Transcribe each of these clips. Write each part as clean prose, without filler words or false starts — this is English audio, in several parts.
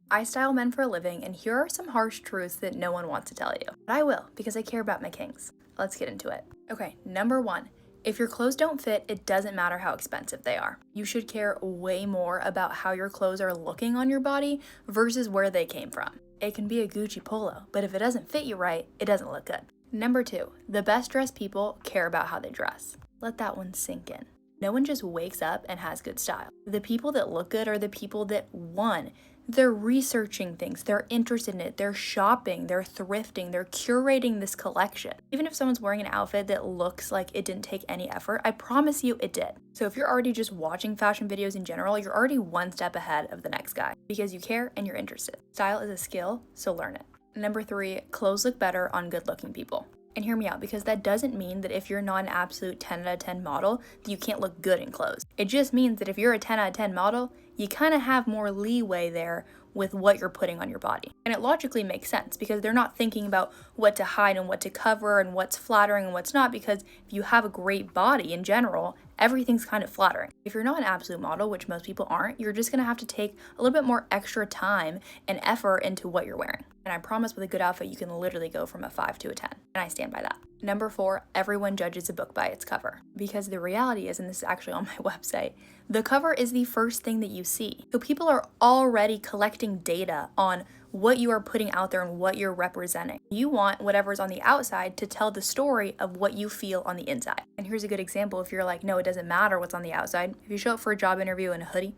I style men for a living, and here are some harsh truths that no one wants to tell you. But I will, because I care about my kings. Let's get into it. Okay, number one. If your clothes don't fit, it doesn't matter how expensive they are. You should care way more about how your clothes are looking on your body versus where they came from. It can be a Gucci polo, but if it doesn't fit you right, it doesn't look good. Number two, the best dressed people care about how they dress. Let that one sink in. No one just wakes up and has good style. The people that look good are the people that, one, they're researching things, they're interested in it, they're shopping, they're thrifting, they're curating this collection. Even if someone's wearing an outfit that looks like it didn't take any effort, I promise you it did. So if you're already just watching fashion videos in general, you're already one step ahead of the next guy because you care and you're interested. Style is a skill, so learn it. Number three, clothes look better on good looking people. And hear me out, because that doesn't mean that if you're not an absolute 10 out of 10 model, that you can't look good in clothes. It just means that if you're a 10 out of 10 model, you kind of have more leeway there with what you're putting on your body. And it logically makes sense because they're not thinking about what to hide and what to cover and what's flattering and what's not, because if you have a great body in general, everything's kind of flattering. If you're not an absolute model, which most people aren't, you're just gonna have to take a little bit more extra time and effort into what you're wearing. And I promise with a good outfit, you can literally go from a 5 to a 10. And I stand by that. Number four, everyone judges a book by its cover. Because the reality is, and this is actually on my website, the cover is the first thing that you see. So people are already collecting data on what you are putting out there and what you're representing. You want whatever's on the outside to tell the story of what you feel on the inside. And here's a good example. If you're like, no, it doesn't matter what's on the outside. If you show up for a job interview in a hoodie,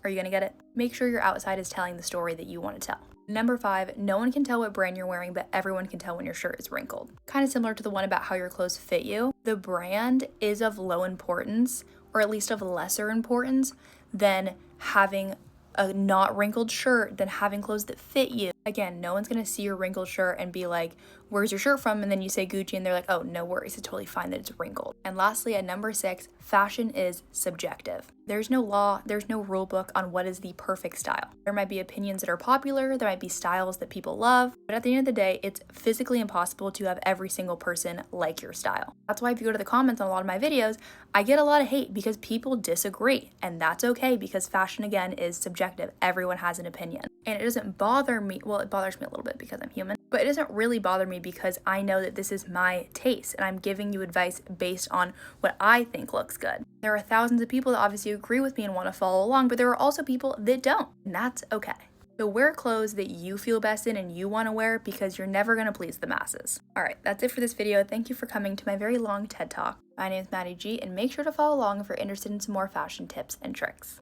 are you gonna get it? Make sure your outside is telling the story that you want to tell. Number five, no one can tell what brand you're wearing, but everyone can tell when your shirt is wrinkled. Kind of similar to the one about how your clothes fit you. The brand is of low importance, or at least of lesser importance, than having a not wrinkled shirt, than having clothes that fit you. Again, no one's gonna see your wrinkled shirt and be like, where's your shirt from? And then you say Gucci and they're like, oh, no worries, it's totally fine that it's wrinkled. And lastly, at number six, fashion is subjective. There's no law, there's no rule book on what is the perfect style. There might be opinions that are popular, there might be styles that people love, but at the end of the day, it's physically impossible to have every single person like your style. That's why if you go to the comments on a lot of my videos, I get a lot of hate because people disagree, and that's okay because fashion, again, is subjective. Everyone has an opinion. And it doesn't bother me, well, it bothers me a little bit because I'm human, but it doesn't really bother me because I know that this is my taste and I'm giving you advice based on what I think looks good. There are thousands of people that obviously agree with me and want to follow along, but there are also people that don't, and that's okay. So wear clothes that you feel best in and you want to wear because you're never going to please the masses. All right, that's it for this video. Thank you for coming to my very long TED Talk. My name is Maddie G, and make sure to follow along if you're interested in some more fashion tips and tricks.